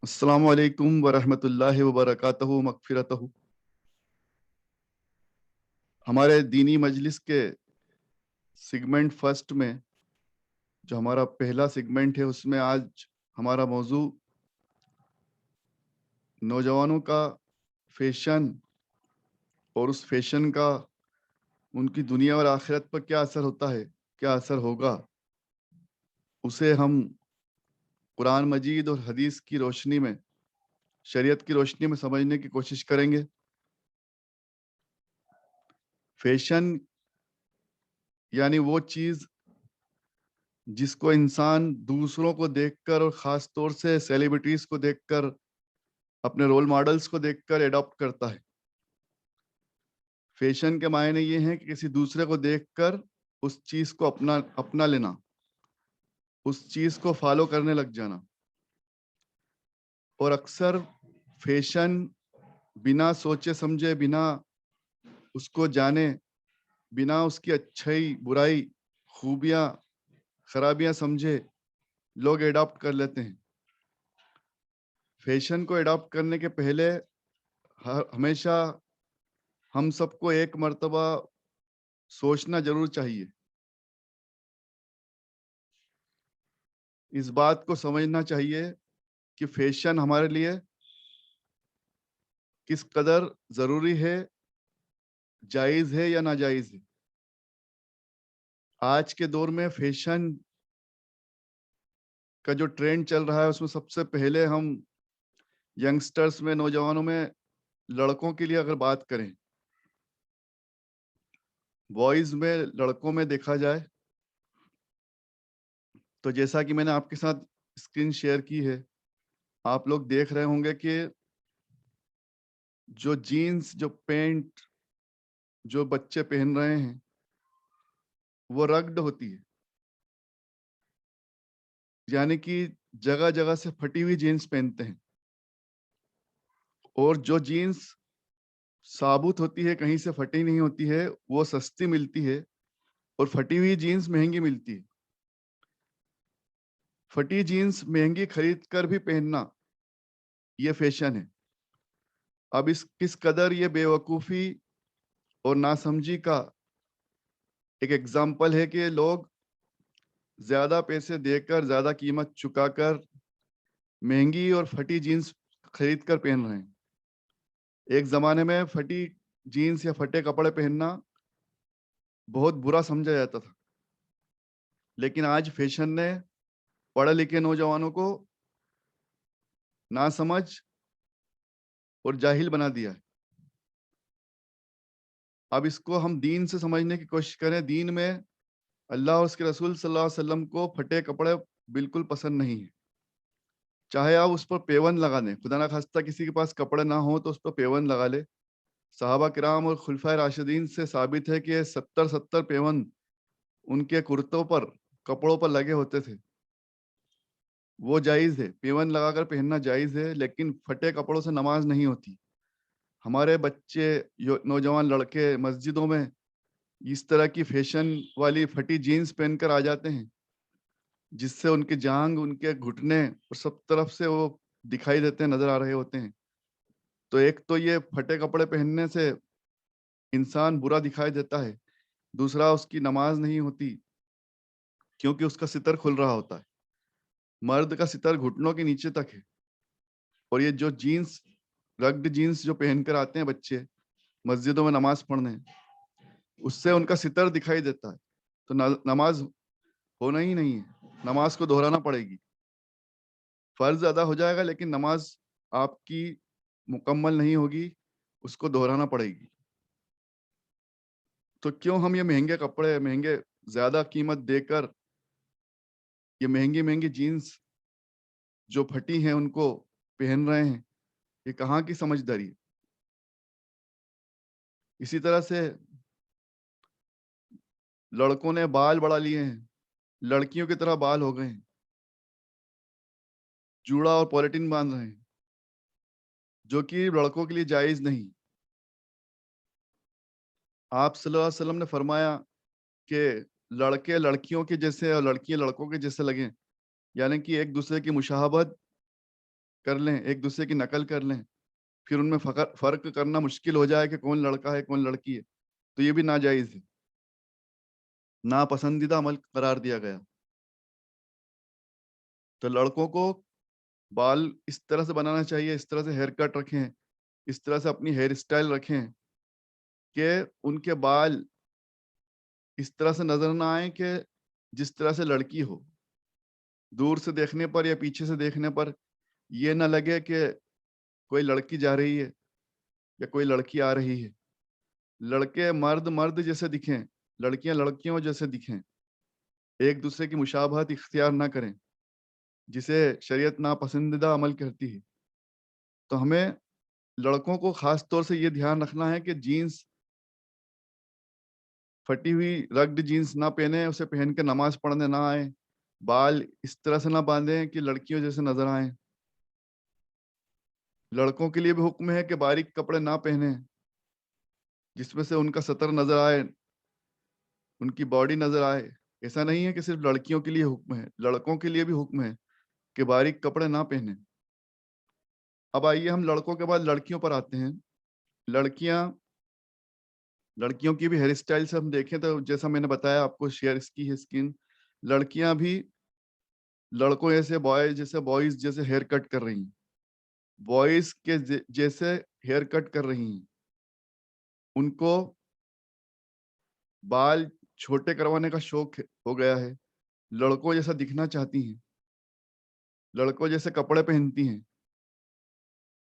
السلام علیکم ورحمۃ اللہ وبرکاتہ مغفرتہ۔ ہمارے دینی مجلس کے سیگمنٹ فرسٹ میں جو ہمارا پہلا سیگمنٹ ہے، اس میں آج ہمارا موضوع نوجوانوں کا فیشن اور اس فیشن کا ان کی دنیا اور آخرت پر کیا اثر ہوتا ہے، کیا اثر ہوگا، اسے ہم قرآن مجید اور حدیث کی روشنی میں، شریعت کی روشنی میں سمجھنے کی کوشش کریں گے۔ فیشن یعنی وہ چیز جس کو انسان دوسروں کو دیکھ کر اور خاص طور سے سیلیبریٹیز کو دیکھ کر، اپنے رول ماڈلز کو دیکھ کر ایڈاپٹ کرتا ہے۔ فیشن کے معنی یہ ہیں کہ کسی دوسرے کو دیکھ کر اس چیز کو اپنا لینا، اس چیز کو فالو کرنے لگ جانا۔ اور اکثر فیشن بنا سوچے سمجھے، بنا اس کو جانے، بنا اس کی اچھائی برائی، خوبیاں خرابیاں سمجھے لوگ ایڈاپٹ کر لیتے ہیں۔ فیشن کو ایڈاپٹ کرنے کے پہلے ہمیشہ ہم سب کو ایک مرتبہ سوچنا ضرور چاہیے، اس بات کو سمجھنا چاہیے کہ فیشن ہمارے لیے کس قدر ضروری ہے، جائز ہے یا ناجائز ہے۔ آج کے دور میں فیشن کا جو ٹرینڈ چل رہا ہے، اس میں سب سے پہلے ہم ینگسٹرز میں، نوجوانوں میں، لڑکوں کے لیے اگر بات کریں، بوائز میں، لڑکوں میں دیکھا جائے تو جیسا کہ میں نے آپ کے ساتھ اسکرین شیئر کی ہے، آپ لوگ دیکھ رہے ہوں گے کہ جو جینز، جو پینٹ جو بچے پہن رہے ہیں وہ رگڈ ہوتی ہے، یعنی کہ جگہ جگہ سے پھٹی ہوئی جینز پہنتے ہیں۔ اور جو جینز ثابت ہوتی ہے، کہیں سے پھٹی نہیں ہوتی ہے، وہ سستی ملتی ہے، اور پھٹی ہوئی جینز مہنگی ملتی ہے۔ پھٹی جینز مہنگی خرید کر بھی پہننا یہ فیشن ہے۔ اب کس قدر یہ بے وقوفی اور ناسمجھی کا ایک ایگزامپل ہے کہ لوگ زیادہ پیسے دے کر، زیادہ قیمت چکا کر مہنگی اور پھٹی جینز خرید کر پہن رہے ہیں۔ ایک زمانے میں پھٹی جینز یا پھٹے کپڑے پہننا بہت برا سمجھا جاتا تھا، لیکن آج فیشن نے پڑھے لکھے نوجوانوں کو ناسمجھ اور جاہل بنا دیا ہے۔ اب اس کو ہم دین سے سمجھنے کی کوشش کریں۔ دین میں اللہ اور اس کے رسول صلی اللہ علیہ وسلم کو پھٹے کپڑے بالکل پسند نہیں ہیں، چاہے آپ اس پر پیون لگا دیں۔ خدا نہ خواستہ کسی کے پاس کپڑے نہ ہوں تو اس پر پیون لگا لے۔ صحابہ کرام اور خلفائے راشدین سے ثابت ہے کہ 70 پیون ان کے کرتوں پر، کپڑوں پر لگے ہوتے تھے۔ وہ جائز ہے، پیون لگا کر پہننا جائز ہے، لیکن پھٹے کپڑوں سے نماز نہیں ہوتی۔ ہمارے بچے، نوجوان لڑکے مسجدوں میں اس طرح کی فیشن والی پھٹی جینز پہن کر آ جاتے ہیں، جس سے ان کے جانگ، ان کے گھٹنے اور سب طرف سے وہ دکھائی دیتے ہیں، نظر آ رہے ہوتے ہیں۔ تو ایک تو یہ پھٹے کپڑے پہننے سے انسان برا دکھائی دیتا ہے، دوسرا اس کی نماز نہیں ہوتی، کیونکہ اس کا ستر کھل رہا ہوتا ہے۔ مرد کا ستر گھٹنوں کے نیچے تک ہے، اور یہ جو جینز، رگڈ جینز جو پہن کر آتے ہیں بچے مسجدوں میں نماز پڑھنے، اس سے ان کا ستر دکھائی دیتا ہے، تو نماز ہونا ہی نہیں ہے، نماز کو دہرانا پڑے گی۔ فرض ادا ہو جائے گا لیکن نماز آپ کی مکمل نہیں ہوگی، اس کو دہرانا پڑے گی۔ تو کیوں ہم یہ مہنگے کپڑے، مہنگے زیادہ قیمت دے کر یہ مہنگی مہنگی جینز جو پھٹی ہیں ان کو پہن رہے ہیں؟ یہ کہاں کی سمجھداری ہے؟ اسی طرح سے لڑکوں نے بال بڑھا لیے ہیں، لڑکیوں کی طرح بال ہو گئے ہیں، جوڑا اور پولیٹن باندھ رہے ہیں، جو کہ لڑکوں کے لیے جائز نہیں۔ آپ صلی اللہ علیہ وسلم نے فرمایا کہ لڑکے لڑکیوں کے جیسے اور لڑکیاں لڑکوں کے جیسے لگیں، یعنی کہ ایک دوسرے کی مشابہت کر لیں, ایک دوسرے کی نقل کر لیں, پھر ان میں فرق کرنا مشکل ہو جائے کہ کون لڑکا ہے کون لڑکی ہے, تو یہ بھی ناجائز ہے, ناپسندیدہ عمل قرار دیا گیا. تو لڑکوں کو بال اس طرح سے بنانا چاہیے, اس طرح سے ہیئر کٹ رکھیں, اس طرح سے اپنی ہیئر اسٹائل رکھیں کہ ان کے بال اس طرح سے نظر نہ آئیں کہ جس طرح سے لڑکی ہو. دور سے دیکھنے پر یا پیچھے سے دیکھنے پر یہ نہ لگے کہ کوئی لڑکی جا رہی ہے یا کوئی لڑکی آ رہی ہے. لڑکے مرد جیسے دکھیں, لڑکیاں لڑکیوں جیسے دکھیں, ایک دوسرے کی مشابہت اختیار نہ کریں جسے شریعت ناپسندیدہ عمل کہتی ہے. تو ہمیں لڑکوں کو خاص طور سے یہ دھیان رکھنا ہے کہ جینس, پھٹی ہوئی رگڈ جینس نہ پہنے, اسے پہن کے نماز پڑھنے نہ آئیں, بال اس طرح سے نہ باندھیں کہ لڑکیوں جیسے نظر آئیں. لڑکوں کے لیے بھی حکم ہے کہ باریک کپڑے نہ پہنیں جس میں سے ان کا سطر نظر آئے, ان کی باڈی نظر آئے. ایسا نہیں ہے کہ صرف لڑکیوں کے لیے حکم ہے, لڑکوں کے لیے بھی حکم ہے کہ باریک کپڑے نہ پہنیں. اب آئیے ہم لڑکوں کے بعد لڑکیوں پر آتے ہیں. لڑکیوں کی بھی ہیئر اسٹائل سے ہم دیکھیں تو جیسا میں نے بتایا آپ کو, شیئر کی ہے اسکن. لڑکیاں بھی لڑکوں جیسے بوائز جیسے ہیئر کٹ کر رہی ہیں, بوائز کے جیسے ہیئر کٹ کر رہی ہیں. ان کو بال چھوٹے کروانے کا شوق ہو گیا ہے, لڑکوں جیسا دکھنا چاہتی ہیں, لڑکوں جیسے کپڑے پہنتی ہیں,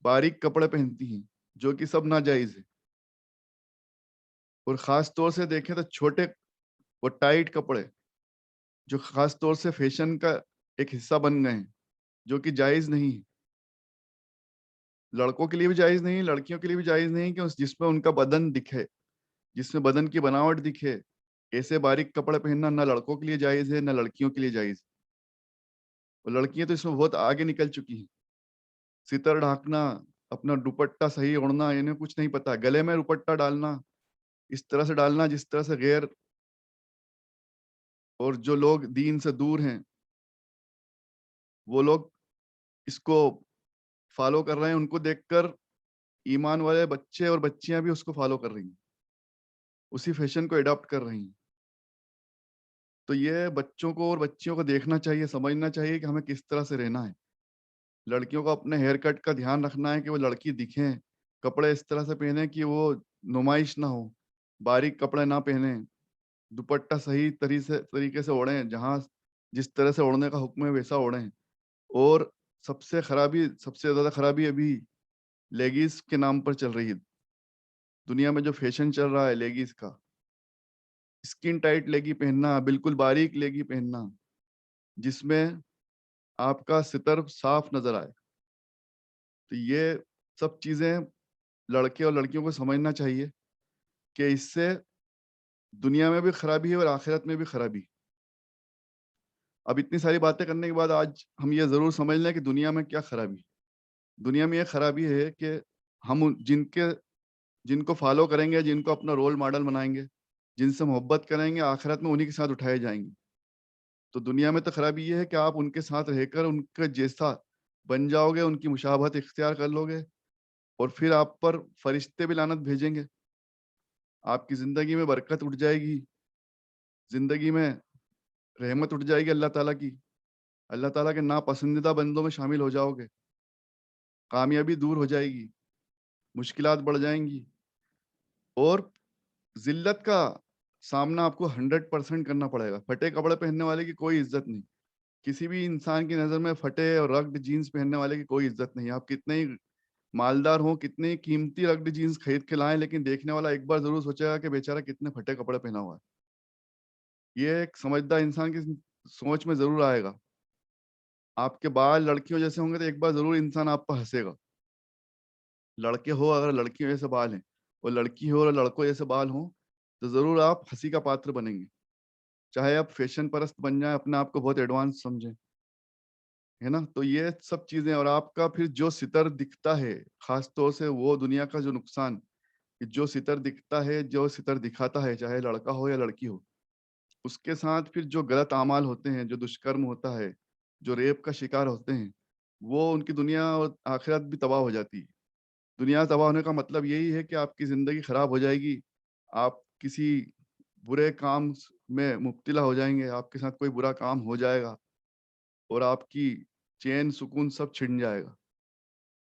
باریک کپڑے پہنتی ہیں, جو کہ سب ناجائز ہے. اور خاص طور سے دیکھیں تو چھوٹے اور ٹائٹ کپڑے جو خاص طور سے فیشن کا ایک حصہ بن گئے ہیں, جو کہ جائز نہیں ہے. لڑکوں کے لیے بھی جائز نہیں, لڑکیوں کے لیے بھی جائز نہیں کہ جس میں ان کا بدن دکھے, جس میں بدن کی بناوٹ دکھے, ایسے باریک کپڑے پہننا نہ لڑکوں کے لیے جائز ہے نہ لڑکیوں کے لیے جائز ہے. اور لڑکیاں تو اس میں بہت آگے نکل چکی ہیں. ستر ڈھانکنا, اپنا دوپٹہ صحیح اوڑھنا, انہیں کچھ نہیں پتا. گلے میں دوپٹہ ڈالنا اس طرح سے ڈالنا جس طرح سے غیر اور جو لوگ دین سے دور ہیں وہ لوگ اس کو فالو کر رہے ہیں. ان کو دیکھ کر ایمان والے بچے اور بچیاں بھی اس کو فالو کر رہی ہیں, اسی فیشن کو اڈاپٹ کر رہی ہیں. تو یہ بچوں کو اور بچیوں کو دیکھنا چاہیے, سمجھنا چاہیے کہ ہمیں کس طرح سے رہنا ہے. لڑکیوں کو اپنے ہیئر کٹ کا دھیان رکھنا ہے کہ وہ لڑکی دکھیں, کپڑے اس طرح سے پہنیں کہ وہ نمائش نہ ہو, باریک کپڑے نہ پہنیں, دوپٹہ صحیح طریقے سے اوڑھیں, جہاں جس طرح سے اوڑھنے کا حکم ہے ویسا اوڑھیں. اور سب سے زیادہ خرابی ابھی لیگیز کے نام پر چل رہی ہے دنیا میں. جو فیشن چل رہا ہے لیگیز کا, اسکن ٹائٹ لیگی پہننا, بالکل باریک لیگی پہننا جس میں آپ کا ستر صاف نظر آئے. تو یہ سب چیزیں لڑکے اور لڑکیوں کو سمجھنا چاہیے کہ اس سے دنیا میں بھی خرابی ہے اور آخرت میں بھی خرابی. اب اتنی ساری باتیں کرنے کے بعد آج ہم یہ ضرور سمجھ لیں کہ دنیا میں کیا خرابی. دنیا میں یہ خرابی ہے کہ ہم جن کو فالو کریں گے, جن کو اپنا رول ماڈل بنائیں گے, جن سے محبت کریں گے, آخرت میں انہی کے ساتھ اٹھائے جائیں گے. تو دنیا میں تو خرابی یہ ہے کہ آپ ان کے ساتھ رہ کر ان کے جیسا بن جاؤ گے, ان کی مشابہت اختیار کر لو گے, اور پھر آپ پر فرشتے بھی لعنت بھیجیں گے. آپ کی زندگی میں برکت اٹھ جائے گی, زندگی میں رحمت اٹھ جائے گی اللہ تعالیٰ کی, اللہ تعالیٰ کے ناپسندیدہ بندوں میں شامل ہو جاؤ گے, کامیابی دور ہو جائے گی, مشکلات بڑھ جائیں گی, اور ذلت کا سامنا آپ کو 100% کرنا پڑے گا. پھٹے کپڑے پہننے والے کی کوئی عزت نہیں, کسی بھی انسان کی نظر میں پھٹے اور رگڈ جینس پہننے والے کی کوئی عزت نہیں. آپ کتنے ہی مالدار ہوں, کتنے ہی قیمتی رگڈ جینس خرید کے لائیں, لیکن دیکھنے والا ایک بار ضرور سوچے گا کہ بیچارہ کتنے پھٹے کپڑے پہنا ہوا ہے. یہ ایک سمجھدار انسان کی سوچ میں ضرور آئے گا. آپ کے بال لڑکیوں جیسے ہوں گے تو ایک بار ضرور انسان آپ پر ہنسے گا. لڑکے ہو اگر لڑکیوں جیسے بال ہیں, اور لڑکی ہو اور لڑکوں جیسے بال ہوں, تو ضرور آپ ہنسی کا پاتر بنیں گے. چاہے آپ فیشن پرست بن جائیں, اپنے آپ کو بہت ایڈوانس سمجھیں, ہے نا. تو یہ سب چیزیں, اور آپ کا پھر جو ستر دکھتا ہے, خاص طور سے وہ دنیا کا جو نقصان, جو ستر دکھتا ہے, جو ستر دکھاتا ہے, چاہے لڑکا ہو یا لڑکی ہو, اس کے ساتھ پھر جو غلط اعمال ہوتے ہیں, جو دشکرم ہوتا ہے, جو ریپ کا شکار ہوتے ہیں, وہ ان کی دنیا اور آخرت بھی تباہ ہو جاتی ہے. دنیا تباہ ہونے کا مطلب یہی ہے کہ آپ کی زندگی خراب ہو جائے گی، آپ کسی برے کام میں مبتلا ہو جائیں گے، آپ کے ساتھ کوئی برا کام ہو جائے گا اور آپ کی چین سکون سب چھن جائے گا.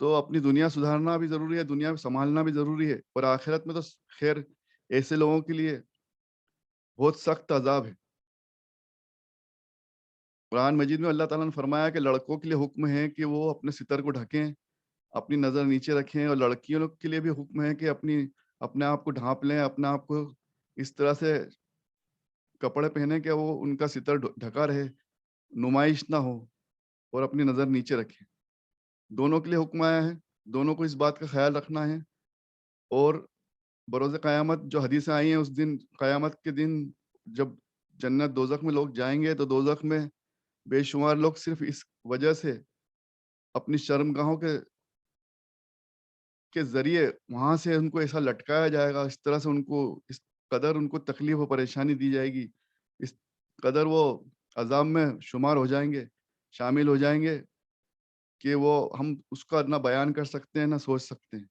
تو اپنی دنیا سدھارنا بھی ضروری ہے، دنیا سنبھالنا بھی ضروری ہے، اور آخرت میں تو خیر ایسے لوگوں کے لیے بہت سخت عذاب ہے. قرآن مجید میں اللہ تعالیٰ نے فرمایا کہ لڑکوں کے لیے حکم ہے کہ وہ اپنے ستر کو ڈھکیں، اپنی نظر نیچے رکھیں، اور لڑکیوں لوگ کے لیے بھی حکم ہے کہ اپنے آپ کو ڈھانپ لیں، اپنے آپ کو اس طرح سے کپڑے پہنے کہ وہ ان کا ستر ڈھکا رہے، نمائش نہ ہو، اور اپنی نظر نیچے رکھیں. دونوں کے لیے حکم آیا ہے، دونوں کو اس بات کا خیال رکھنا ہے. اور بروز قیامت جو حدیثیں آئی ہیں، اس دن قیامت کے دن جب جنت دوزخ میں لوگ جائیں گے تو دوزخ میں بے شمار لوگ صرف اس وجہ سے اپنی شرمگاہوں کے ذریعے وہاں سے ان کو ایسا لٹکایا جائے گا، اس طرح سے ان کو اس قدر ان کو تکلیف و پریشانی دی جائے گی، اس قدر وہ عذاب میں شمار ہو جائیں گے، شامل ہو جائیں گے کہ وہ ہم اس کا نہ بیان کر سکتے ہیں نہ سوچ سکتے ہیں.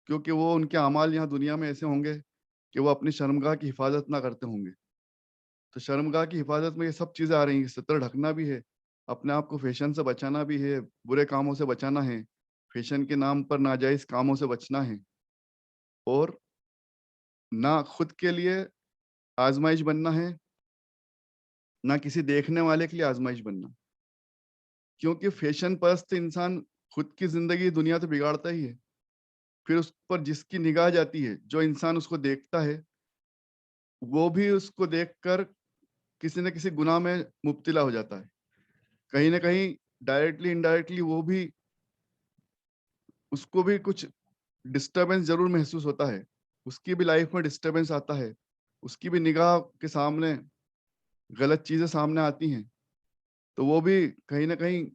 کیونکہ وہ ان کے اعمال یہاں دنیا میں ایسے ہوں گے کہ وہ اپنی شرمگاہ کی حفاظت نہ کرتے ہوں گے. تو شرمگاہ کی حفاظت میں یہ سب چیزیں آ رہی ہیں، ستر ڈھکنا بھی ہے، اپنے آپ کو فیشن سے بچانا بھی ہے، برے کاموں سے بچانا ہے، فیشن کے نام پر ناجائز کاموں سے بچنا ہے، اور نہ خود کے لیے آزمائش بننا ہے، نہ کسی دیکھنے والے کے لیے آزمائش بننا. کیونکہ فیشن پرست انسان خود کی زندگی دنیا تو بگاڑتا ہی ہے، پھر اس پر جس کی نگاہ جاتی ہے، جو انسان اس کو دیکھتا ہے، وہ بھی اس کو دیکھ کر کسی نہ کسی گناہ میں مبتلا ہو جاتا ہے. کہیں نہ کہیں ڈائریکٹلی انڈائریکٹلی وہ بھی اس کو بھی کچھ ڈسٹربنس ضرور محسوس ہوتا ہے، اس کی بھی لائف میں ڈسٹربنس آتا ہے، اس کی بھی نگاہ کے سامنے غلط چیزیں سامنے آتی ہیں، تو وہ بھی کہیں نہ کہیں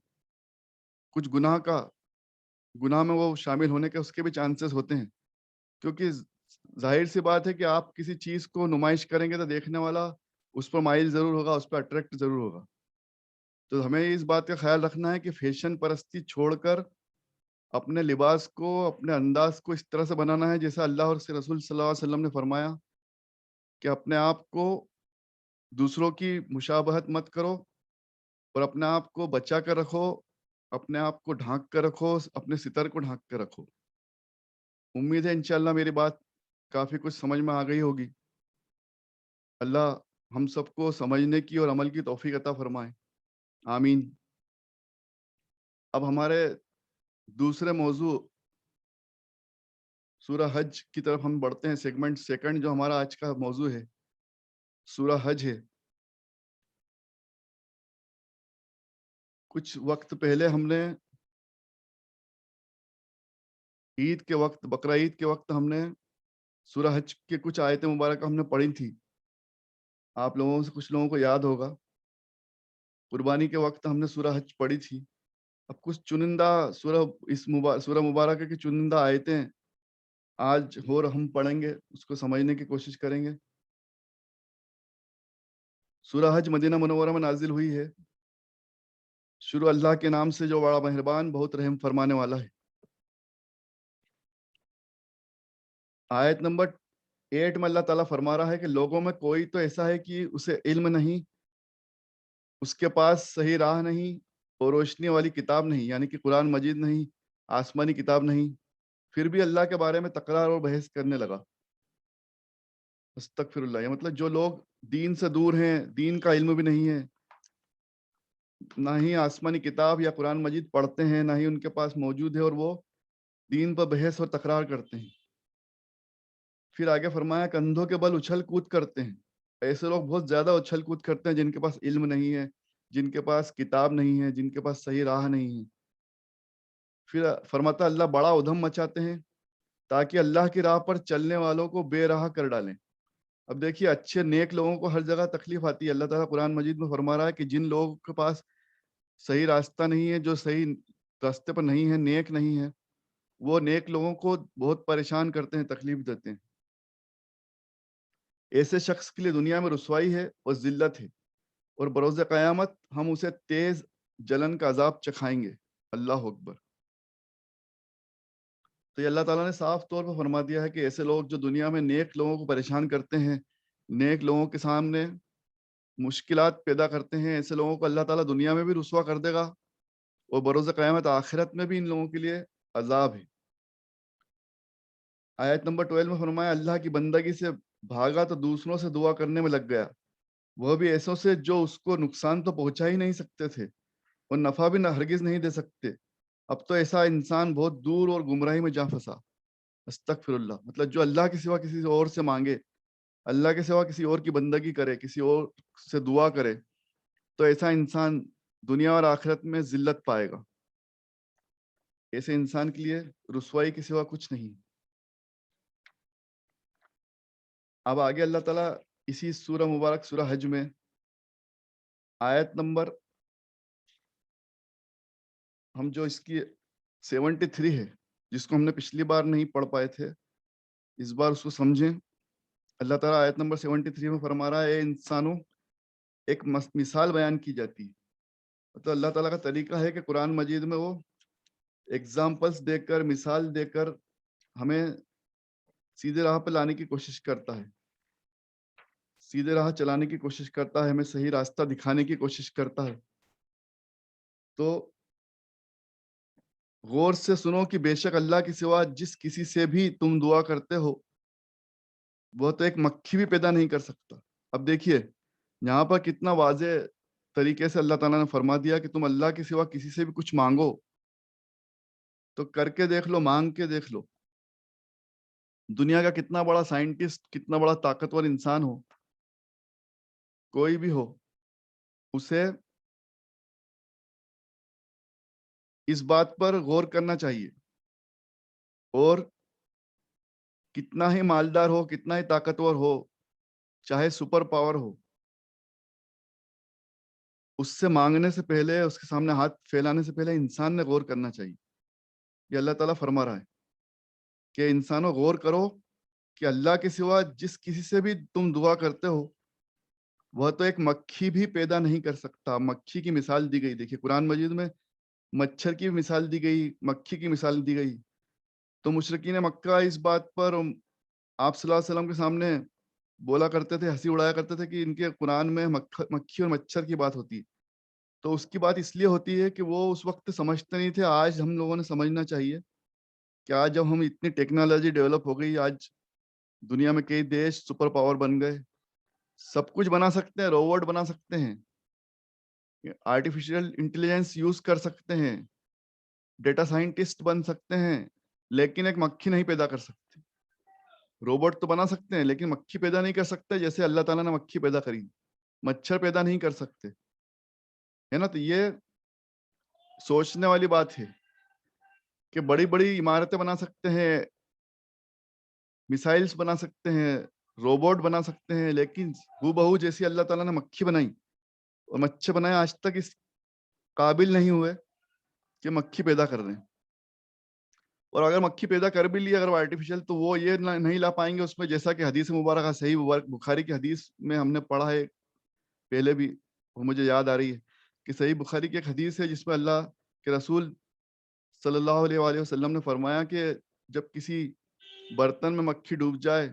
کچھ گناہ میں وہ شامل ہونے کے اس کے بھی چانسز ہوتے ہیں. کیونکہ ظاہر سی بات ہے کہ آپ کسی چیز کو نمائش کریں گے تو دیکھنے والا اس پر مائل ضرور ہوگا، اس پہ اٹریکٹ ضرور ہوگا. تو ہمیں اس بات کا خیال رکھنا ہے کہ فیشن پرستی چھوڑ کر اپنے لباس کو، اپنے انداز کو اس طرح سے بنانا ہے جیسا اللہ اور اس کے رسول صلی اللہ علیہ وسلم نے فرمایا کہ اپنے آپ کو دوسروں کی مشابہت مت کرو، اور اپنے آپ کو بچا کر رکھو، اپنے آپ کو ڈھانک کر رکھو، اپنے ستر کو ڈھانک کر رکھو. امید ہے انشاءاللہ میری بات کافی کچھ سمجھ میں آ گئی ہوگی. اللہ ہم سب کو سمجھنے کی اور عمل کی توفیق عطا فرمائے، آمین. اب ہمارے دوسرے موضوع سورہ حج کی طرف ہم بڑھتے ہیں. سیگمنٹ سیکنڈ جو ہمارا آج کا موضوع ہے سورہ حج ہے. کچھ وقت پہلے ہم نے عید کے وقت، بقرہ عید کے وقت ہم نے سورہ حج کے کچھ آیتیں مبارکہ ہم نے پڑھی تھی. آپ لوگوں سے کچھ لوگوں کو یاد ہوگا قربانی کے وقت ہم نے سورہ حج پڑھی تھی. اب کچھ چنندہ سورہ مبارکہ کی چنندہ آیتیں آج اور ہم پڑھیں گے، اس کو سمجھنے کی کوشش کریں گے. سورہ حج مدینہ منورہ میں نازل ہوئی ہے. شروع اللہ کے نام سے جو بڑا مہربان بہت رحم فرمانے والا ہے. آیت نمبر 8 میں اللہ تعالیٰ فرما رہا ہے کہ لوگوں میں کوئی تو ایسا ہے کہ اسے علم نہیں، اس کے پاس صحیح راہ نہیں اور روشنی والی کتاب نہیں، یعنی کہ قرآن مجید نہیں، آسمانی کتاب نہیں، پھر بھی اللہ کے بارے میں تکرار اور بحث کرنے لگا. استغفر اللہ. یہ مطلب جو لوگ دین سے دور ہیں، دین کا علم بھی نہیں ہے، نہ ہی آسمانی کتاب یا قرآن مجید پڑھتے ہیں، نہ ہی ان کے پاس موجود ہے، اور وہ دین پر بحث اور تکرار کرتے ہیں. پھر آگے فرمایا کندھوں کے بل اچھل کود کرتے ہیں. ایسے لوگ بہت زیادہ اچھل کود کرتے ہیں جن کے پاس علم نہیں ہے، جن کے پاس کتاب نہیں ہے، جن کے پاس صحیح راہ نہیں ہے. پھر فرماتا اللہ بڑا ادھم مچاتے ہیں تاکہ اللہ کی راہ پر چلنے والوں کو بے راہ کر ڈالیں. اب دیکھیے اچھے نیک لوگوں کو ہر جگہ تکلیف آتی ہے. اللہ تعالیٰ قرآن مجید میں فرما رہا ہے کہ جن لوگوں کے پاس صحیح راستہ نہیں ہے، جو صحیح راستے پر نہیں ہے، نیک نہیں ہے، وہ نیک لوگوں کو بہت پریشان کرتے ہیں، تکلیف دیتے ہیں. ایسے شخص کے لیے دنیا میں رسوائی ہے اور ذلت ہے، اور بروز قیامت ہم اسے تیز جلن کا عذاب چکھائیں گے. اللہ اکبر. تو یہ اللہ تعالیٰ نے صاف طور پر فرما دیا ہے کہ ایسے لوگ جو دنیا میں نیک لوگوں کو پریشان کرتے ہیں, نیک لوگوں کے سامنے مشکلات پیدا کرتے ہیں, ایسے لوگوں کو اللہ تعالیٰ دنیا میں بھی رسوا کر دے گا اور بروز قیامت آخرت میں بھی ان لوگوں کے لیے عذاب ہے. آیت نمبر 12 میں فرمایا, اللہ کی بندگی سے بھاگا تو دوسروں سے دعا کرنے میں لگ گیا, وہ بھی ایسوں سے جو اس کو نقصان تو پہنچا ہی نہیں سکتے تھے اور نفع بھی نہ ہرگز نہیں دے سکتے. اب تو ایسا انسان بہت دور اور گمراہی میں جا پھنسا. استغفر اللہ. مطلب جو اللہ کے سوا کسی اور سے مانگے, اللہ کے سوا کسی اور کی بندگی کرے, کسی اور سے دعا کرے, تو ایسا انسان دنیا اور آخرت میں ذلت پائے گا. ایسے انسان کے لیے رسوائی کے سوا کچھ نہیں. اب آگے اللہ تعالیٰ اسی سورہ مبارک سورہ حج میں آیت نمبر ہم جو اس کی 73 ہے, جس کو ہم نے پچھلی بار نہیں پڑھ پائے تھے, اس بار اس کو سمجھیں. اللہ تعالیٰ آیت نمبر 73 میں فرما رہا ہے, اے انسانوں, ایک مثال بیان کی جاتی ہے. مطلب اللہ تعالیٰ کا طریقہ ہے کہ قرآن مجید میں وہ ایگزامپلس دے کر, مثال دے کر ہمیں سیدھے راہ پہ لانے کی کوشش کرتا ہے, سیدھے راہ چلانے کی کوشش کرتا ہے, ہمیں صحیح راستہ دکھانے کی کوشش کرتا ہے. تو غور سے سنو کہ بے شک اللہ کے سوا جس کسی سے بھی تم دعا کرتے ہو وہ تو ایک مکھی بھی پیدا نہیں کر سکتا. اب دیکھیے یہاں پر کتنا واضح طریقے سے اللہ تعالیٰ نے فرما دیا کہ تم اللہ کے سوا کسی سے بھی کچھ مانگو تو کر کے دیکھ لو, مانگ کے دیکھ لو. دنیا کا کتنا بڑا سائنٹسٹ, کتنا بڑا طاقتور انسان ہو, کوئی بھی ہو, اسے اس بات پر غور کرنا چاہیے. اور کتنا ہی مالدار ہو, کتنا ہی طاقتور ہو, چاہے سپر پاور ہو, اس سے مانگنے سے پہلے, اس کے سامنے ہاتھ پھیلانے سے پہلے انسان نے غور کرنا چاہیے. یہ اللہ تعالیٰ فرما رہا ہے کہ انسانوں غور کرو کہ اللہ کے سوا جس کسی سے بھی تم دعا کرتے ہو وہ تو ایک مکھی بھی پیدا نہیں کر سکتا. مکھی کی مثال دی گئی. دیکھیے قرآن مجید میں مچھر کی مثال دی گئی, مکھی کی مثال دی گئی. تو مشرکین مکہ اس بات پر آپ صلی اللہ علیہ وسلم کے سامنے بولا کرتے تھے, ہنسی اڑایا کرتے تھے کہ ان کے قرآن میں مکھی اور مچھر کی بات ہوتی ہے. تو اس کی بات اس لیے ہوتی ہے کہ وہ اس وقت سمجھتے نہیں تھے. آج ہم لوگوں نے سمجھنا چاہیے کہ آج جب ہم اتنی ٹیکنالوجی ڈیولپ ہو گئی, آج دنیا میں کئی دیش سپر پاور بن گئے, سب کچھ بنا سکتے ہیں, روبوٹ بنا سکتے ہیں, آرٹیفیشیل انٹیلیجنس یوز کر سکتے ہیں, ڈیٹا سائنٹسٹ بن سکتے ہیں, لیکن ایک مکھی نہیں پیدا کر سکتے. روبوٹ تو بنا سکتے ہیں لیکن مکھی پیدا نہیں کر سکتے, جیسے اللہ تعالیٰ نے مکھی پیدا کری. مچھر پیدا نہیں کر سکتے, ہے نا. تو یہ سوچنے والی بات ہے کہ بڑی بڑی عمارتیں بنا سکتے ہیں, میسائلز بنا سکتے ہیں, روبوٹ بنا سکتے ہیں, لیکن ہو بہو جیسی اللہ تعالیٰ نے مکھی بنائی اور مچھر بنائے, آج تک اس قابل نہیں ہوئے کہ مکھی پیدا کر دیں. اور اگر مکھی پیدا کر بھی لی اگر وہ آرٹیفیشل, تو وہ یہ نہیں لا پائیں گے اس میں, جیسا کہ حدیث مبارکہ صحیح بخاری کی حدیث میں ہم نے پڑھا ہے پہلے بھی, وہ مجھے یاد آ رہی ہے کہ صحیح بخاری کی ایک حدیث ہے جس میں اللہ کے رسول صلی اللہ علیہ وآلہ وسلم نے فرمایا کہ جب کسی برتن میں مکھی ڈوب جائے,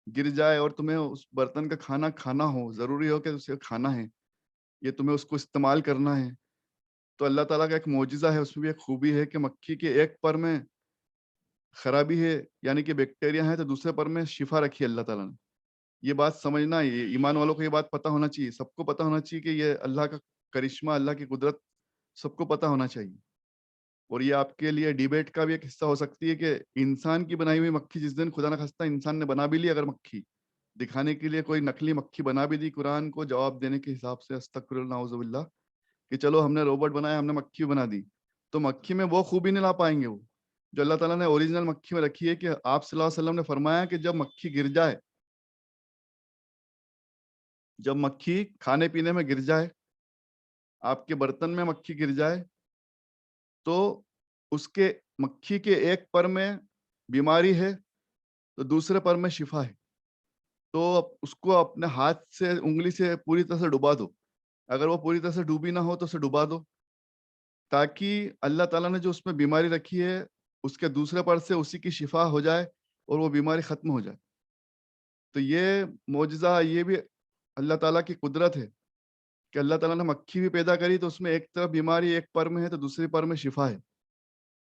گر جائے, اور تمہیں اس برتن کا کھانا کھانا ہو, ضروری ہو کہ اسے کھانا ہے, یہ تمہیں اس کو استعمال کرنا ہے, تو اللہ تعالیٰ کا ایک معجزہ ہے, اس میں بھی ایک خوبی ہے کہ مکھی کے ایک پر میں خرابی ہے یعنی کہ بیکٹیریا ہے, تو دوسرے پر میں شفا رکھی اللہ تعالیٰ نے. یہ بات سمجھنا, یہ ایمان والوں کو یہ بات پتہ ہونا چاہیے, سب کو پتہ ہونا چاہیے کہ یہ اللہ کا کرشمہ, اللہ کی قدرت سب کو پتہ ہونا چاہیے. اور یہ آپ کے لیے ڈیبیٹ کا بھی ایک حصہ ہو سکتی ہے کہ انسان کی بنائی ہوئی مکھی جس دن خدا نخواستہ انسان نے بنا بھی لی, اگر مکھی دکھانے کے لیے کوئی نقلی مکھی بنا بھی دی قرآن کو جواب دینے کے حساب سے, استغفر اللہ اعوذ باللہ, کہ چلو ہم نے روبوٹ بنایا, ہم نے مکھی بنا دی, تو مکھی میں وہ خوبی نہیں لا پائیں گے وہ جو اللہ تعالیٰ نے اوریجنل مکھی میں رکھی ہے. کہ آپ صلی اللہ علیہ وسلم نے فرمایا کہ جب مکھی گر جائے, جب مکھی کھانے پینے میں گر جائے, آپ کے برتن میں مکھی گر جائے, تو اس کے مکھی کے ایک پر میں بیماری ہے تو دوسرے پر میں شفا ہے, تو اس کو اپنے ہاتھ سے انگلی سے پوری طرح سے ڈبا دو, اگر وہ پوری طرح سے ڈوبی نہ ہو تو اسے ڈبا دو, تاکہ اللہ تعالیٰ نے جو اس میں بیماری رکھی ہے اس کے دوسرے پر سے اسی کی شفا ہو جائے اور وہ بیماری ختم ہو جائے. تو یہ معجزہ، یہ بھی اللہ تعالیٰ کی قدرت ہے کہ اللہ تعالیٰ نے مکھی بھی پیدا کری تو اس میں ایک طرف بیماری ایک پر میں ہے تو دوسری پر میں شفا ہے.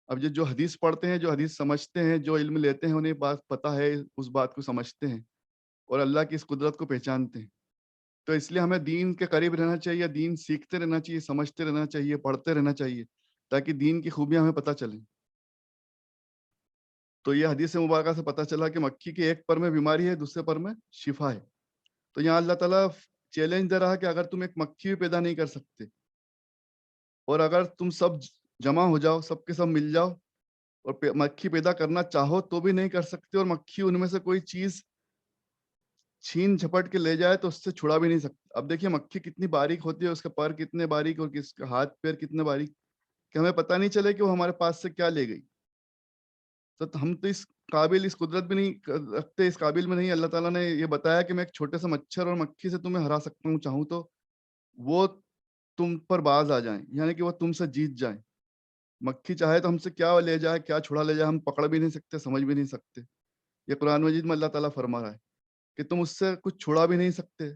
اب یہ جو حدیث پڑھتے ہیں، جو حدیث سمجھتے ہیں، جو علم لیتے ہیں، انہیں بات پتہ ہے، اس بات کو سمجھتے ہیں اور اللہ کی اس قدرت کو پہچانتے ہیں. تو اس لیے ہمیں دین کے قریب رہنا چاہیے، دین سیکھتے رہنا چاہیے، سمجھتے رہنا چاہیے، پڑھتے رہنا چاہیے تاکہ دین کی خوبیاں ہمیں پتہ چلیں. تو یہ حدیث مبارکہ سے پتہ چلا کہ مکھی کے ایک پر میں بیماری ہے، دوسرے پر میں شفا ہے. تو یہاں اللہ تعالیٰ چیلنج دے رہا کہ اگر تم ایک مکھی بھی پیدا نہیں کر سکتے اور اگر تم سب جمع ہو جاؤ، سب کے سب مل جاؤ اور مکھی پیدا کرنا چاہو تو بھی نہیں کر سکتے، اور مکھی ان میں سے کوئی چیز چھین جھپٹ کے لے جائے تو اس سے چھڑا بھی نہیں سکتے. اب دیکھیے مکھی کتنی باریک ہوتی ہے، اس کے پر کتنے باریک اور اس کے ہاتھ پیر کتنے باریک کہ ہمیں پتہ نہیں چلے کہ وہ ہمارے پاس سے کیا لے گئی. تو ہم تو اس قابل، اس قدرت بھی نہیں رکھتے، اس قابل میں نہیں. اللہ تعالیٰ نے یہ بتایا کہ میں ایک چھوٹے سے مچھر اور مکھی سے تمہیں ہرا سکتا ہوں چاہوں تو، وہ تم پر باز آ جائیں، یعنی کہ وہ تم سے جیت جائیں. مکھی چاہے تو ہم سے کیا لے جائے، کیا چھڑا لے جائے، ہم پکڑ بھی نہیں سکتے، سمجھ بھی نہیں سکتے. یہ قرآن مجید میں اللہ تعالیٰ فرما رہا ہے کہ تم اس سے کچھ چھڑا بھی نہیں سکتے.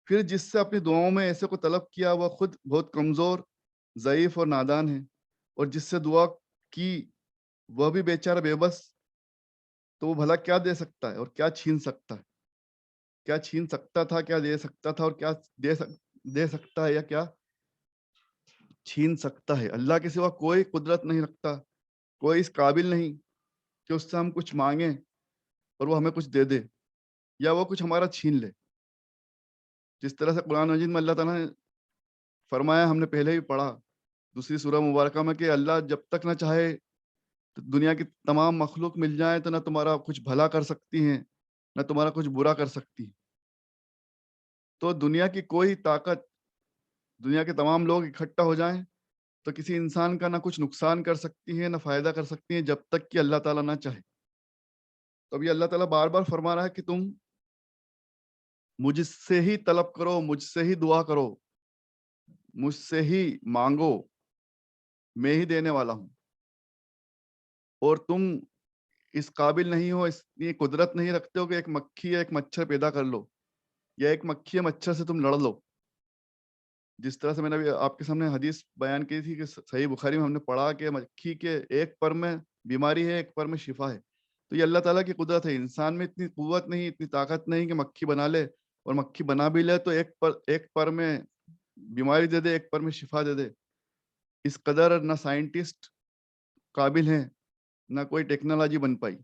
پھر جس سے اپنی دعاؤں میں ایسے کو طلب کیا وہ خود بہت کمزور، ضعیف اور نادان ہے، اور جس سے دعا کی وہ بھی بیچارہ بے بس، تو وہ بھلا کیا دے سکتا ہے اور کیا چھین سکتا ہے؟ کیا چھین سکتا تھا، کیا دے سکتا تھا، اور کیا دے سکتا ہے یا کیا چھین سکتا ہے؟ اللہ کے سوا کوئی قدرت نہیں رکھتا، کوئی اس قابل نہیں کہ اس سے ہم کچھ مانگیں اور وہ ہمیں کچھ دے دے یا وہ کچھ ہمارا چھین لے. جس طرح سے قرآن مجید میں اللہ تعالیٰ نے فرمایا، ہم نے پہلے ہی پڑھا دوسری سورہ مبارکہ میں، کہ اللہ جب تک نہ چاہے تو دنیا کی تمام مخلوق مل جائے تو نہ تمہارا کچھ بھلا کر سکتی ہیں نہ تمہارا کچھ برا کر سکتی. تو دنیا کی کوئی طاقت، دنیا کے تمام لوگ اکٹھا ہو جائیں تو کسی انسان کا نہ کچھ نقصان کر سکتی ہیں نہ فائدہ کر سکتی ہیں جب تک کہ اللہ تعالیٰ نہ چاہے. تو ابھی اللہ تعالیٰ بار بار فرما رہا ہے کہ تم مجھ سے ہی طلب کرو، مجھ سے ہی دعا کرو، مجھ سے ہی مانگو، میں ہی دینے والا ہوں. اور تم اس قابل نہیں ہو، اتنی قدرت نہیں رکھتے ہو کہ ایک مکھی یا ایک مچھر پیدا کر لو یا ایک مکھی یا مچھر سے تم لڑ لو. جس طرح سے میں نے ابھی آپ کے سامنے حدیث بیان کی تھی کہ صحیح بخاری میں ہم نے پڑھا کہ مکھی کے ایک پر میں بیماری ہے، ایک پر میں شفا ہے. تو یہ اللہ تعالیٰ کی قدرت ہے. انسان میں اتنی قوت نہیں، اتنی طاقت نہیں کہ مکھی بنا لے، اور مکھی بنا بھی لے تو ایک پر میں بیماری دے دے، ایک پر میں شفا دے دے. اس قدر نہ سائنٹسٹ قابل ہیں، نہ کوئی ٹیکنالوجی بن پائی.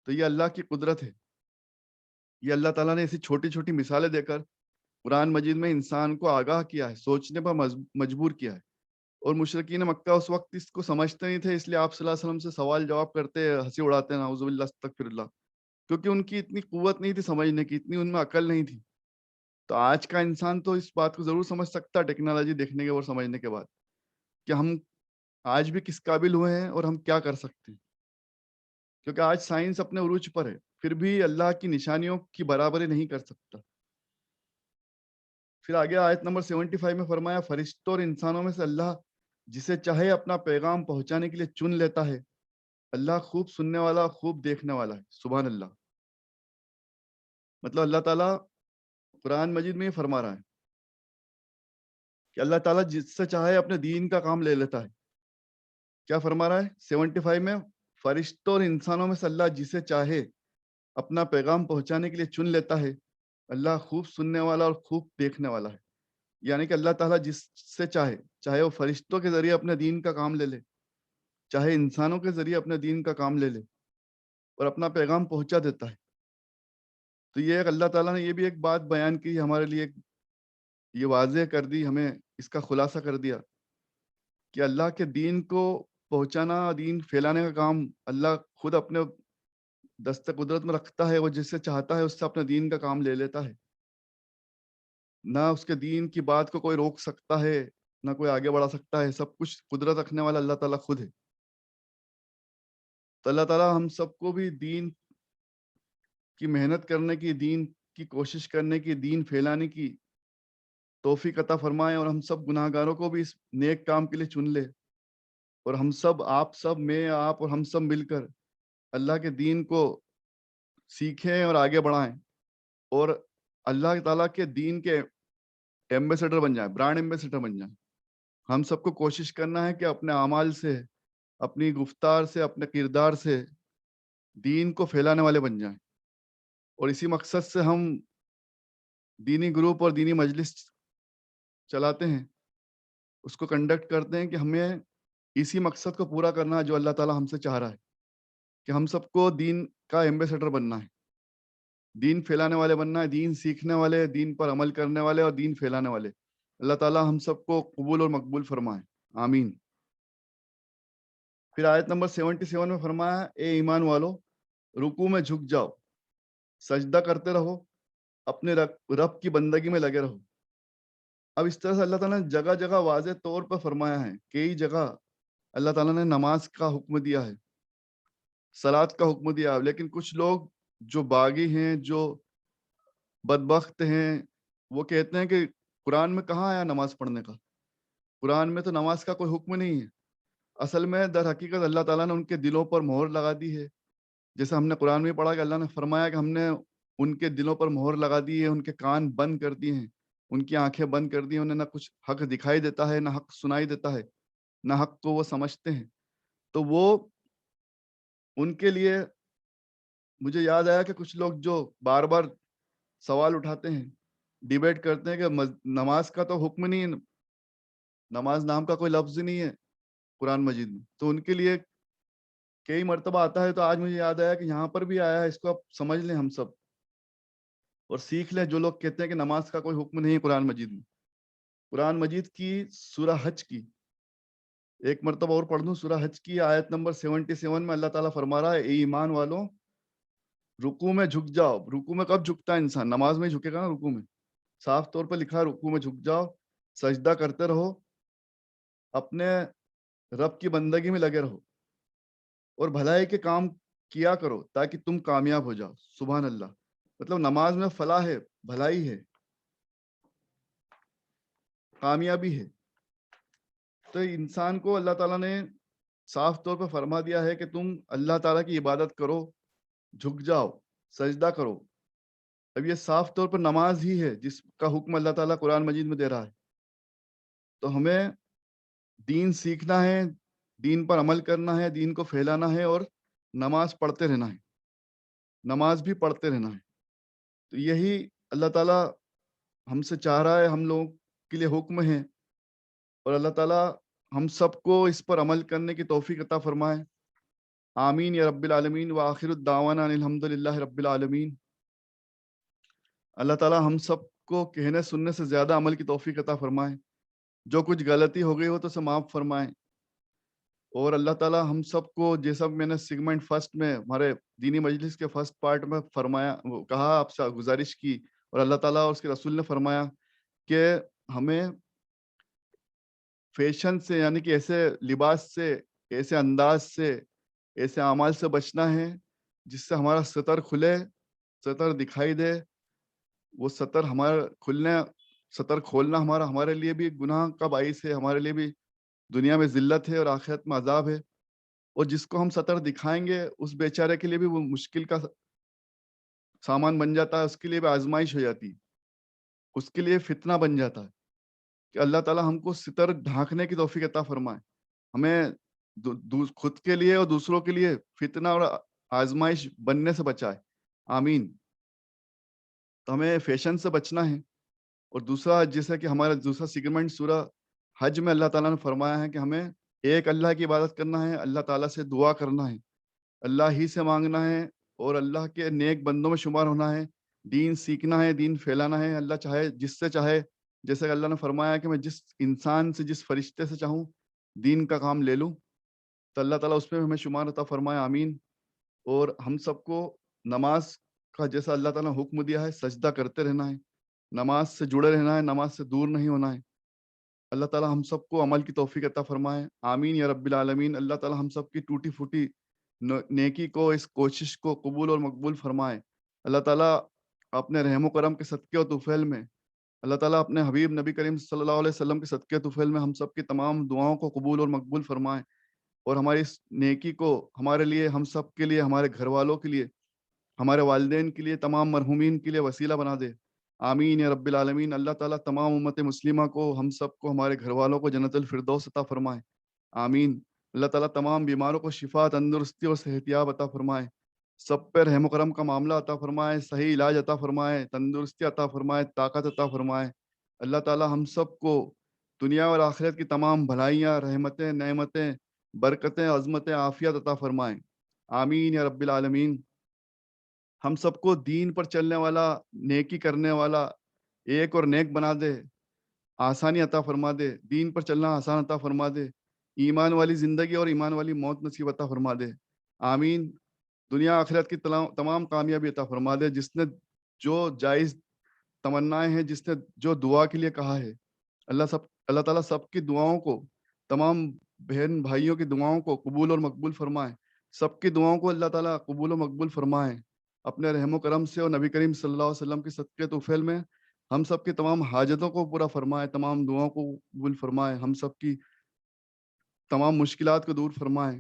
تو یہ اللہ کی قدرت ہے. یہ اللہ تعالیٰ نے ایسی چھوٹی چھوٹی مثالیں دے کر قرآن مجید میں انسان کو آگاہ کیا ہے، سوچنے پر مجبور کیا ہے. اور مشرکین مکہ اس وقت اس کو سمجھتے نہیں تھے، اس لیے آپ صلی اللہ علیہ وسلم سے سوال جواب کرتے، ہنسی اڑاتے، نعوذ باللہ استغفر اللہ، کیونکہ ان کی اتنی قوت نہیں تھی سمجھنے کی، اتنی ان میں عقل نہیں تھی. تو آج کا انسان تو اس بات کو ضرور سمجھ سکتا ہے ٹیکنالوجی دیکھنے کے اور سمجھنے کے بعد کہ ہم آج بھی کس قابل ہوئے ہیں اور ہم کیا کر سکتے ہیں. کیونکہ آج سائنس اپنے عروج پر ہے، پھر بھی اللہ کی نشانیوں کی برابری نہیں کر سکتا. پھر آگے آیت نمبر 75 میں فرمایا، فرشتوں اور انسانوں میں سے اللہ جسے چاہے اپنا پیغام پہنچانے کے لیے چن لیتا ہے. اللہ خوب سننے والا، خوب دیکھنے والا ہے. سبحان اللہ. مطلب اللہ تعالیٰ قرآن مجید میں یہ فرما رہا ہے کہ اللہ تعالیٰ جس سے چاہے اپنے دین کا کام لے لیتا ہے. کیا فرما رہا ہے 75 میں؟ فرشتوں اور انسانوں میں سے اللہ جسے چاہے اپنا پیغام پہنچانے کے لیے چن لیتا ہے. اللہ خوب سننے والا اور خوب دیکھنے والا ہے. یعنی کہ اللہ تعالیٰ جس سے چاہے وہ فرشتوں کے ذریعے اپنے دین کا کام لے لے، چاہے انسانوں کے ذریعے اپنے دین کا کام لے لے اور اپنا پیغام پہنچا دیتا ہے. تو یہ ایک اللہ تعالیٰ نے یہ بھی ایک بات بیان کی ہمارے لیے، یہ واضح کر دی، ہمیں اس کا خلاصہ کر دیا کہ اللہ کے دین کو پہنچانا، دین پھیلانے کا کام اللہ خود اپنے دست قدرت میں رکھتا ہے. وہ جس سے چاہتا ہے اس سے اپنے دین کا کام لے لیتا ہے. نہ اس کے دین کی بات کو کوئی روک سکتا ہے، نہ کوئی آگے بڑھا سکتا ہے. سب کچھ قدرت رکھنے والا اللہ تعالیٰ خود ہے. تو اللہ تعالیٰ ہم سب کو بھی دین کی محنت کرنے کی، دین کی کوشش کرنے کی، دین پھیلانے کی توفیق عطا فرمائے اور ہم سب گناہگاروں کو بھی اس نیک کام کے لیے چن لے، اور ہم سب، آپ سب، میں، آپ اور ہم سب مل کر اللہ کے دین کو سیکھیں اور آگے بڑھائیں، اور اللہ تعالیٰ کے دین کے ایمبیسڈر بن جائیں، برانڈ ایمبیسڈر بن جائیں۔ ہم سب کو کوشش کرنا ہے کہ اپنے اعمال سے، اپنی گفتار سے، اپنے کردار سے دین کو پھیلانے والے بن جائیں، اور اسی مقصد سے ہم دینی گروپ اور دینی مجلس چلاتے ہیں، اس کو کنڈکٹ کرتے ہیں کہ ہمیں اسی مقصد کو پورا کرنا ہے جو اللہ تعالیٰ ہم سے چاہ رہا ہے، کہ ہم سب کو دین کا ایمبیسڈر بننا ہے، دین پھیلانے والے بننا ہے، دین سیکھنے والے، دین پر عمل کرنے والے اور دین پھیلانے والے۔ اللہ تعالیٰ ہم سب کو قبول اور مقبول فرمائے، آمین۔ پھر آیت نمبر 77 میں فرمایا، اے ایمان والو، رکوع میں جھک جاؤ، سجدہ کرتے رہو، اپنے رب کی بندگی میں لگے رہو۔ اب اس طرح سے اللہ تعالیٰ نے جگہ جگہ واضح طور پر فرمایا ہے، کئی جگہ اللہ تعالیٰ نے نماز کا حکم دیا ہے، صلات کا حکم دیا ہے، لیکن کچھ لوگ جو باغی ہیں، جو بدبخت ہیں، وہ کہتے ہیں کہ قرآن میں کہاں آیا نماز پڑھنے کا؟ قرآن میں تو نماز کا کوئی حکم نہیں ہے۔ اصل میں در حقیقت اللہ تعالیٰ نے ان کے دلوں پر مہر لگا دی ہے، جیسے ہم نے قرآن میں پڑھا کہ اللہ نے فرمایا کہ ہم نے ان کے دلوں پر مہر لگا دی ہے، ان کے کان بند کر دیے ہیں، ان کی آنکھیں بند کر دی ہیں، انہیں نہ کچھ حق دکھائی دیتا ہے، نہ حق سنائی دیتا ہے، نہ حق کو وہ سمجھتے ہیں۔ تو وہ ان کے لیے مجھے یاد آیا کہ کچھ لوگ جو بار بار سوال اٹھاتے ہیں، ڈیبیٹ کرتے ہیں کہ نماز کا تو حکم نہیں ہے، نماز نام کا کوئی لفظ نہیں ہے قرآن مجید میں، تو ان کے لیے کئی مرتبہ آتا ہے۔ تو آج مجھے یاد آیا کہ یہاں پر بھی آیا ہے، اس کو آپ سمجھ لیں ہم سب اور سیکھ لیں، جو لوگ کہتے ہیں کہ نماز کا کوئی حکم نہیں ہے قرآن مجید میں۔ قرآن مجید کی سورہ حج کی ایک مرتبہ اور پڑھ دوں، سورہ حج کی آیت نمبر 77 میں اللہ تعالیٰ فرما رہا ہے، اے ایمان والوں، رکوع میں جھک جاؤ۔ رکوع میں کب جھکتا ہے انسان؟ نماز میں ہی جھکے گا نا۔ رکوع میں صاف طور پر لکھا ہے، رکوع میں جھک جاؤ، سجدہ کرتے رہو، اپنے رب کی بندگی میں لگے رہو، اور بھلائی کے کام کیا کرو تاکہ تم کامیاب ہو جاؤ۔ سبحان اللہ۔ مطلب نماز میں فلاح ہے، بھلائی ہے، کامیابی ہے۔ تو انسان کو اللہ تعالیٰ نے صاف طور پر فرما دیا ہے کہ تم اللہ تعالیٰ کی عبادت کرو، جھک جاؤ، سجدہ کرو۔ اب یہ صاف طور پر نماز ہی ہے جس کا حکم اللہ تعالیٰ قرآن مجید میں دے رہا ہے۔ تو ہمیں دین سیکھنا ہے، دین پر عمل کرنا ہے، دین کو پھیلانا ہے، اور نماز پڑھتے رہنا ہے، نماز بھی پڑھتے رہنا ہے۔ تو یہی اللہ تعالیٰ ہم سے چاہ رہا ہے، ہم لوگوں کے لیے حکم ہے، اور اللہ تعالیٰ ہم سب کو اس پر عمل کرنے کی توفیق عطا فرمائے، آمین یا رب العالمین۔ وآخر الدعوانا ان الحمد للہ رب العالمین۔ اللہ تعالیٰ ہم سب کو کہنے سننے سے زیادہ عمل کی توفیق عطا فرمائے، جو کچھ غلطی ہو گئی ہو تو اسے معاف فرمائے، اور اللہ تعالیٰ ہم سب کو، جیسا میں نے سیگمنٹ فرسٹ میں ہمارے دینی مجلس کے فرسٹ پارٹ میں فرمایا، وہ کہا، آپ سے گزارش کی، اور اللہ تعالیٰ اور اس کے رسول نے فرمایا کہ ہمیں فیشن سے، یعنی کہ ایسے لباس سے، ایسے انداز سے، ایسے اعمال سے بچنا ہے جس سے ہمارا ستر کھلے، ستر دکھائی دے۔ وہ ستر ہمارا کھلنے، ستر کھولنا ہمارے لیے بھی گناہ کا باعث ہے، ہمارے لیے بھی دنیا میں ذلت ہے اور آخرت میں عذاب ہے، اور جس کو ہم ستر دکھائیں گے اس بیچارے کے لیے بھی وہ مشکل کا سامان بن جاتا ہے، اس کے لیے بھی آزمائش ہو جاتی ہے، اس کے لیے فتنہ بن جاتا ہے۔ کہ اللہ تعالیٰ ہم کو ستر ڈھانکنے کی توفیق عطا فرمائے، ہمیں خود کے لیے اور دوسروں کے لیے فتنہ اور آزمائش بننے سے بچائے، آمین۔ تو ہمیں فیشن سے بچنا ہے، اور دوسرا، جیسا کہ ہمارا دوسرا سیگمنٹ سورہ حج میں اللہ تعالیٰ نے فرمایا ہے کہ ہمیں ایک اللہ کی عبادت کرنا ہے، اللہ تعالیٰ سے دعا کرنا ہے، اللہ ہی سے مانگنا ہے، اور اللہ کے نیک بندوں میں شمار ہونا ہے، دین سیکھنا ہے، دین پھیلانا ہے۔ اللہ چاہے جس سے چاہے، جیسے کہ اللہ نے فرمایا کہ میں جس انسان سے، جس فرشتے سے چاہوں دین کا کام لے لوں، تو اللہ تعالیٰ اس میں ہمیں شمار عطا فرمائے، آمین۔ اور ہم سب کو نماز کا جیسا اللہ تعالیٰ نے حکم دیا ہے، سجدہ کرتے رہنا ہے، نماز سے جڑے رہنا ہے، نماز سے دور نہیں ہونا ہے۔ اللہ تعالیٰ ہم سب کو عمل کی توفیق عطا فرمائے، آمین یا رب العالمین۔ اللہ تعالیٰ ہم سب کی ٹوٹی پھوٹی نیکی کو، اس کوشش کو قبول اور مقبول فرمائے۔ اللہ تعالیٰ اپنے رحم و کرم کے صدقے اور طفیل میں اللہ تعالیٰ اپنے حبیب نبی کریم صلی اللہ علیہ وسلم کے صدقے طفیل میں ہم سب کی تمام دعاؤں کو قبول اور مقبول فرمائے، اور ہماری اس نیکی کو ہمارے لیے، ہم سب کے لیے، ہمارے گھر والوں کے لیے، ہمارے والدین کے لیے، تمام مرحومین کے لیے وسیلہ بنا دے۔ آمین یا رب العالمین۔ اللہ تعالیٰ تمام امت مسلمہ کو، ہم سب کو، ہمارے گھر والوں کو جنت الفردوس عطا فرمائے، آمین۔ اللہ تعالیٰ تمام بیماروں کو شفا، تندرستی اور صحتیاب عطا فرمائے، سب پہ رحم و کرم کا معاملہ عطا فرمائے، صحیح علاج عطا فرمائے، تندرستی عطا فرمائے، طاقت عطا فرمائے۔ اللہ تعالیٰ ہم سب کو دنیا اور آخرت کی تمام بھلائیاں، رحمتیں، نعمتیں، برکتیں، عظمتیں، عافیت عطا فرمائے، آمین یا رب العالمین۔ ہم سب کو دین پر چلنے والا، نیکی کرنے والا، ایک اور نیک بنا دے، آسانی عطا فرما دے، دین پر چلنا آسان عطا فرما دے، ایمان والی زندگی اور ایمان والی موت نصیب عطا فرما دے، آمین۔ دنیا آخرت کی تمام کامیابی عطا فرما دے۔ جس نے جو جائز تمنائیں ہیں، جس نے جو دعا کے لیے کہا ہے، اللہ تعالیٰ سب کی دعاؤں کو، تمام بہن بھائیوں کی دعاؤں کو قبول اور مقبول فرمائے، سب کی دعاؤں کو اللہ تعالیٰ قبول و مقبول فرمائے اپنے رحم و کرم سے، اور نبی کریم صلی اللہ علیہ وسلم کے صدقے طفیل میں ہم سب کی تمام حاجتوں کو پورا فرمائے، تمام دعاؤں کو قبول فرمائے، ہم سب کی تمام مشکلات کو دور فرمائے،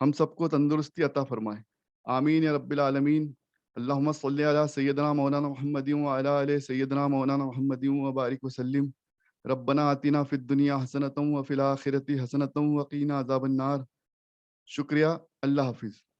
ہم سب کو تندرستی عطا فرمائے، آمین یا رب العالمین۔ اللہم صلی علی سیدنا مولانا محمد وعلی آل سیدنا مولانا محمد وبارک وسلم۔ ربنا آتنا فی الدنیا حسنۃ وفی الآخرۃ حسنۃ وقینا عذاب النار۔ شکریہ، اللہ حافظ۔